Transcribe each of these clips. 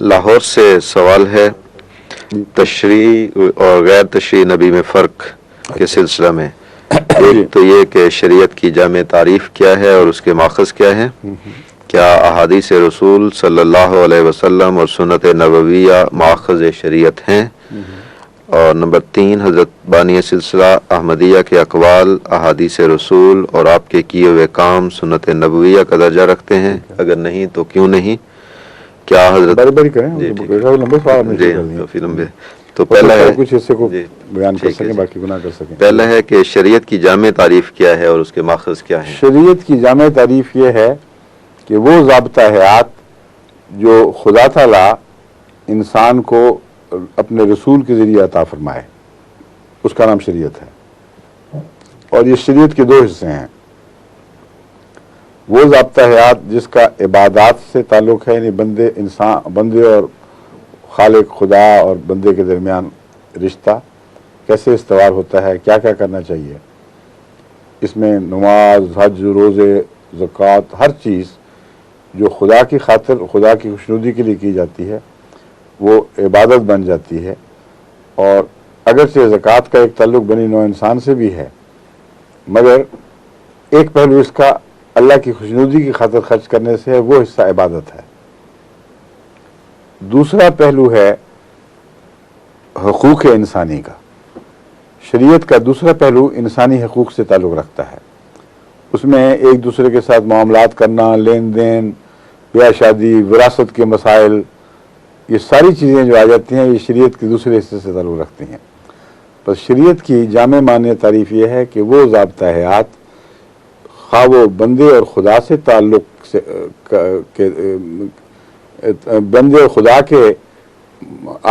لاہور سے سوال ہے تشریع اور غیر تشریع نبی میں فرق کے سلسلہ میں۔ ایک تو یہ کہ شریعت کی جامع تعریف کیا ہے اور اس کے ماخذ کیا ہے، کیا احادیث رسول صلی اللہ علیہ وسلم اور سنت نبویہ ماخذ شریعت ہیں، اور نمبر 3 حضرت بانی سلسلہ احمدیہ کے اقوال احادیث رسول اور آپ کے کیے ہوئے کام سنت نبویہ کا درجہ رکھتے ہیں، اگر نہیں تو کیوں نہیں، کیا حضرت باری کریں لمبے سوال میں جی کافی لمبے تو پہلا ہے کچھ حصے کو جی بیان کر ٹھیک ہے سکیں، جی۔ باقی گناہ کر سکیں۔ پہلا ہے کہ شریعت کی جامع تعریف کیا ہے اور اس کے ماخذ کیا ہیں۔ شریعت کی جامع تعریف یہ ہے کہ وہ ضابطہ حیات جو خدا تعالیٰ انسان کو اپنے رسول کے ذریعے عطا فرمائے، اس کا نام شریعت ہے، اور یہ شریعت کے 2 حصے ہیں۔ وہ ضابطہ حیات جس کا عبادات سے تعلق ہے، یعنی بندے اور خالق خدا اور بندے کے درمیان رشتہ کیسے استوار ہوتا ہے، کیا کیا کرنا چاہیے، اس میں نماز، حج، روزے، زکوٰۃ، ہر چیز جو خدا کی خاطر، خدا کی خوشنودی کے لیے کی جاتی ہے وہ عبادت بن جاتی ہے۔ اور اگرچہ زکوٰۃ کا ایک تعلق بنی نوع انسان سے بھی ہے، مگر ایک پہلو اس کا اللہ کی خوشنودی کی خاطر خرچ کرنے سے ہے، وہ حصہ عبادت ہے۔ دوسرا پہلو ہے حقوق انسانی کا۔ شریعت کا دوسرا پہلو انسانی حقوق سے تعلق رکھتا ہے، اس میں ایک دوسرے کے ساتھ معاملات کرنا، لین دین، بیاہ شادی، وراثت کے مسائل، یہ ساری چیزیں جو آ جاتی ہیں یہ شریعت کے دوسرے حصے سے تعلق رکھتی ہیں۔ بس شریعت کی جامع معنی تعریف یہ ہے کہ وہ ضابطہ حیات خواہ وہ بندے اور خدا سے تعلق سے بندے اور خدا کے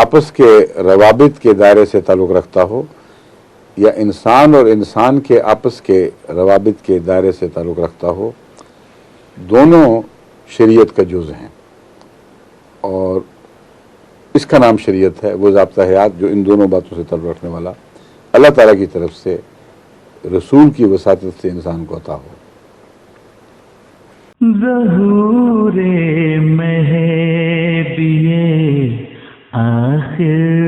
آپس کے روابط کے دائرے سے تعلق رکھتا ہو، یا انسان اور انسان کے آپس کے روابط کے دائرے سے تعلق رکھتا ہو، دونوں شریعت کا جز ہیں، اور اس کا نام شریعت ہے، وہ ضابطہ حیات جو ان دونوں باتوں سے تعلق رکھنے والا اللہ تعالیٰ کی طرف سے رسول کی وساطت سے انسان کو عطا ہو۔ ظہور مہدی آخر